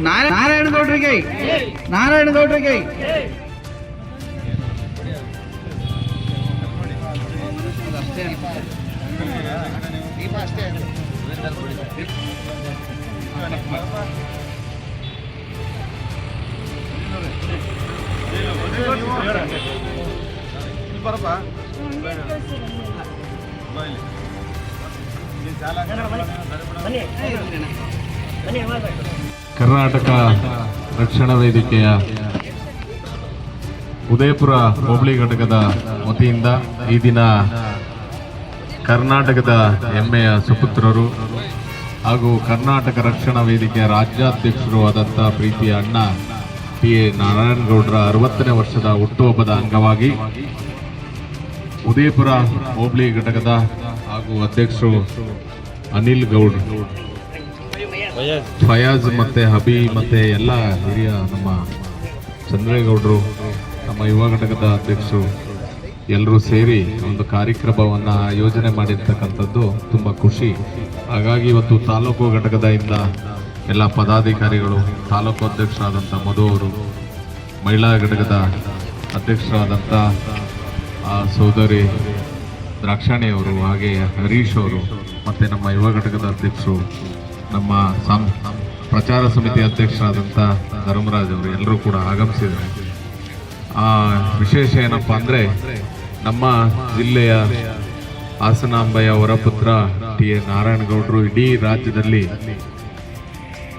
ನಾರಾಯಣಗೌಡರಿಗೆ ನಾರಾಯಣಗೌಡರಿಗೆ ಕರ್ನಾಟಕ ರಕ್ಷಣಾ ವೇದಿಕೆಯ ಉದಯಪುರ ಹೋಬಳಿ ಘಟಕದ ವತಿಯಿಂದ ಈ ದಿನ ಕರ್ನಾಟಕದ ಹೆಮ್ಮೆಯ ಸುಪುತ್ರರು ಹಾಗೂ ಕರ್ನಾಟಕ ರಕ್ಷಣಾ ವೇದಿಕೆಯ ರಾಜ್ಯಾಧ್ಯಕ್ಷರು ಆದಂಥ ಪ್ರೀತಿಯ ಅಣ್ಣ ಟಿ.ಎ. ನಾರಾಯಣಗೌಡರ 60ನೇ ವರ್ಷದ ಹುಟ್ಟುಹಬ್ಬದ ಅಂಗವಾಗಿ ಉದಯಪುರ ಹೋಬಳಿ ಘಟಕದ ಹಾಗೂ ಅಧ್ಯಕ್ಷರು ಅನಿಲ್ ಗೌಡ್, ಫಯಾಜ್ ಮತ್ತೆ ಹಬಿ ಮತ್ತೆ ಎಲ್ಲ ಹಿರಿಯ ನಮ್ಮ ಚಂದ್ರೇಗೌಡರು, ನಮ್ಮ ಯುವ ಘಟಕದ ಅಧ್ಯಕ್ಷರು ಎಲ್ಲರೂ ಸೇರಿ ಒಂದು ಕಾರ್ಯಕ್ರಮವನ್ನು ಯೋಜನೆ ಮಾಡಿರ್ತಕ್ಕಂಥದ್ದು ತುಂಬ ಖುಷಿ. ಹಾಗಾಗಿ ಇವತ್ತು ತಾಲೂಕು ಘಟಕದಿಂದ ಎಲ್ಲ ಪದಾಧಿಕಾರಿಗಳು, ತಾಲೂಕು ಅಧ್ಯಕ್ಷರಾದಂಥ ಮಧು ಅವರು, ಮಹಿಳಾ ಘಟಕದ ಅಧ್ಯಕ್ಷರಾದಂಥ ಸೋದರಿ ದ್ರಾಕ್ಷಾಣಿ ಅವರು, ಹಾಗೆ ಹರೀಶ್ ಅವರು, ಮತ್ತು ನಮ್ಮ ಯುವ ಘಟಕದ ಅಧ್ಯಕ್ಷರು, ನಮ್ಮ ಪ್ರಚಾರ ಸಮಿತಿ ಅಧ್ಯಕ್ಷರಾದಂಥ ಧರ್ಮರಾಜ್ ಅವರು ಎಲ್ಲರೂ ಕೂಡ ಆಗಮಿಸಿದ್ದಾರೆ. ವಿಶೇಷ ಏನಪ್ಪ ಅಂದರೆ ನಮ್ಮ ಜಿಲ್ಲೆಯ ಹಾಸನಾಂಬೆಯ ಹೊರಪುತ್ರ ಟಿ.ಎ. ನಾರಾಯಣಗೌಡರು ಇಡೀ ರಾಜ್ಯದಲ್ಲಿ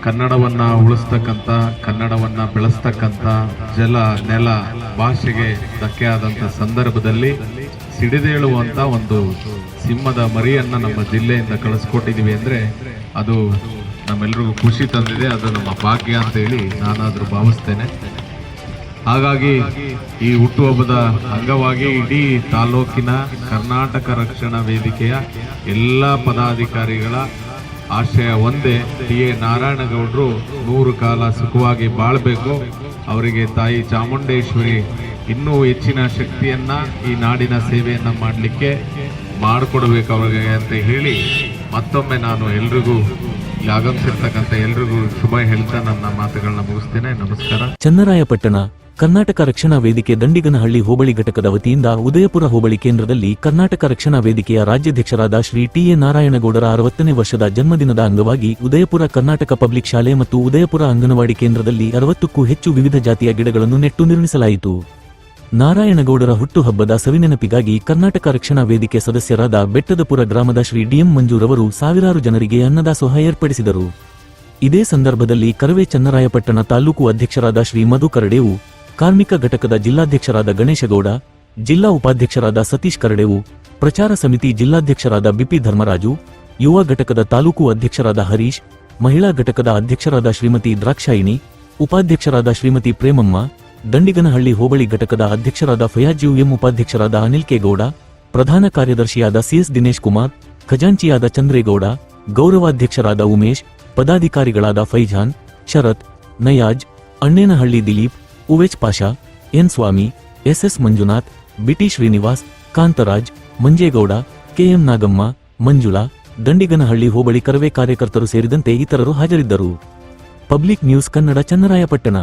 ಕನ್ನಡವನ್ನು ಉಳಿಸ್ತಕ್ಕಂಥ, ಕನ್ನಡವನ್ನು ಬೆಳೆಸ್ತಕ್ಕಂಥ, ಜಲ ನೆಲ ಭಾಷೆಗೆ ಧಕ್ಕೆ ಆದಂಥ ಸಂದರ್ಭದಲ್ಲಿ ಸಿಡಿದೇಳುವಂಥ ಒಂದು ಸಿಂಹದ ಮರಿಯನ್ನು ನಮ್ಮ ಜಿಲ್ಲೆಯಿಂದ ಕಳಿಸ್ಕೊಟ್ಟಿದ್ದೀವಿ ಅಂದರೆ ಅದು ನಮ್ಮೆಲ್ರಿಗೂ ಖುಷಿ ತಂದಿದೆ. ಅದು ನಮ್ಮ ಭಾಗ್ಯ ಅಂತೇಳಿ ನಾನಾದರೂ ಭಾವಿಸ್ತೇನೆ. ಹಾಗಾಗಿ ಈ ಹುಟ್ಟುಹಬ್ಬದ ಅಂಗವಾಗಿ ಇಡೀ ತಾಲೂಕಿನ ಕರ್ನಾಟಕ ರಕ್ಷಣಾ ವೇದಿಕೆಯ ಎಲ್ಲ ಪದಾಧಿಕಾರಿಗಳ ಆಶಯ ಒಂದೇ, ಟಿ.ಎ. ನಾರಾಯಣಗೌಡರು 100 ಕಾಲ ಸುಖವಾಗಿ ಬಾಳಬೇಕು, ಅವರಿಗೆ ತಾಯಿ ಚಾಮುಂಡೇಶ್ವರಿ ಇನ್ನೂ ಹೆಚ್ಚಿನ ಶಕ್ತಿಯನ್ನ ಈ ನಾಡಿನ ಸೇವೆಯನ್ನ ಮಾಡಲಿಕ್ಕೆ ಮಾಡಿಕೊಡ್ಬೇಕು ಅವ್ರಿಗೆ ಅಂತ ಹೇಳಿ ಮತ್ತೊಮ್ಮೆ ನಾನು ಎಲ್ರಿಗೂ ಆಗಮಿಸಿರ್ತಕ್ಕಂಥ ಎಲ್ರಿಗೂ ಶುಭ ಹೇಳ್ತಾ ನನ್ನ ಮಾತುಗಳನ್ನ ಮುಗಿಸ್ತೇನೆ. ನಮಸ್ಕಾರ. ಚನ್ನರಾಯಪಟ್ಟಣ ಕರ್ನಾಟಕ ರಕ್ಷಣಾ ವೇದಿಕೆ ದಂಡಿಗನಹಳ್ಳಿ ಹೋಬಳಿ ಘಟಕದ ವತಿಯಿಂದ ಉದಯಪುರ ಹೋಬಳಿ ಕೇಂದ್ರದಲ್ಲಿ ಕರ್ನಾಟಕ ರಕ್ಷಣಾ ವೇದಿಕೆಯ ರಾಜ್ಯಾಧ್ಯಕ್ಷರಾದ ಶ್ರೀ ಟಿ.ಎ. ನಾರಾಯಣಗೌಡರ 60ನೇ ವರ್ಷದ ಜನ್ಮದಿನದ ಅಂಗವಾಗಿ ಉದಯಪುರ ಕರ್ನಾಟಕ ಪಬ್ಲಿಕ್ ಶಾಲೆ ಮತ್ತು ಉದಯಪುರ ಅಂಗನವಾಡಿ ಕೇಂದ್ರದಲ್ಲಿ 60ಕ್ಕೂ ಹೆಚ್ಚು ವಿವಿಧ ಜಾತಿಯ ಗಿಡಗಳನ್ನು ನೆಟ್ಟು ನಿರ್ಮಿಸಲಾಯಿತು. ನಾರಾಯಣಗೌಡರ ಹುಟ್ಟುಹಬ್ಬದ ಸವಿನೆನಪಿಗಾಗಿ ಕರ್ನಾಟಕ ರಕ್ಷಣಾ ವೇದಿಕೆ ಸದಸ್ಯರಾದ ಬೆಟ್ಟದಪುರ ಗ್ರಾಮದ ಶ್ರೀ ಡಿ.ಎಂ. ಮಂಜೂರವರು ಸಾವಿರಾರು ಜನರಿಗೆ ಅನ್ನದಾಸೋಹ ಏರ್ಪಡಿಸಿದರು. ಇದೇ ಸಂದರ್ಭದಲ್ಲಿ ಕರವೇ ಚನ್ನರಾಯಪಟ್ಟಣ ತಾಲೂಕು ಅಧ್ಯಕ್ಷರಾದ ಶ್ರೀ ಮಧು ಕರಡೇವು, ಕಾರ್ಮಿಕ ಘಟಕದ ಜಿಲ್ಲಾಧ್ಯಕ್ಷರಾದ ಗಣೇಶಗೌಡ, ಜಿಲ್ಲಾ ಉಪಾಧ್ಯಕ್ಷರಾದ ಸತೀಶ್ ಕರಡೇವು, ಪ್ರಚಾರ ಸಮಿತಿ ಜಿಲ್ಲಾಧ್ಯಕ್ಷರಾದ ಬಿಪಿ ಧರ್ಮರಾಜು, ಯುವ ಘಟಕದ ತಾಲೂಕು ಅಧ್ಯಕ್ಷರಾದ ಹರೀಶ್, ಮಹಿಳಾ ಘಟಕದ ಅಧ್ಯಕ್ಷರಾದ ಶ್ರೀಮತಿ ದ್ರಾಕ್ಷಾಯಿಣಿ, ಉಪಾಧ್ಯಕ್ಷರಾದ ಶ್ರೀಮತಿ ಪ್ರೇಮಮ್ಮ, ದಂಡಿಗನಹಳ್ಳಿ ಹೋಬಳಿ ಘಟಕದ ಅಧ್ಯಕ್ಷರಾದ ಫಯಾಜ್ ಎಂ, ಉಪಾಧ್ಯಕ್ಷರಾದ ಅನಿಲ್ ಕೆ ಗೌಡ, ಪ್ರಧಾನ ಕಾರ್ಯದರ್ಶಿಯಾದ ಸಿಎಸ್ ದಿನೇಶ್ ಕುಮಾರ್, ಖಜಾಂಚಿಯಾದ ಚಂದ್ರೇಗೌಡ, ಗೌರವಾಧ್ಯಕ್ಷರಾದ ಉಮೇಶ್, ಪದಾಧಿಕಾರಿಗಳಾದ ಫೈಜಾನ್, ಶರತ್, ನಯಾಜ್, ಅಣ್ಣೇನಹಳ್ಳಿ ದಿಲೀಪ್, ಉವೇಚ್ Pasha, N Swamy, SS Manjunath, BT Srinivas, Kantharaj, Manjegowda, KM Nagamma, Manjula, Dandiganahalli ಹೋಬಳಿ ಕರವೇ ಕಾರ್ಯಕರ್ತರು ಸೇರಿದಂತೆ ಇತರರು ಹಾಜರಿದ್ದರು. Public news Kannada, Channarayapatna.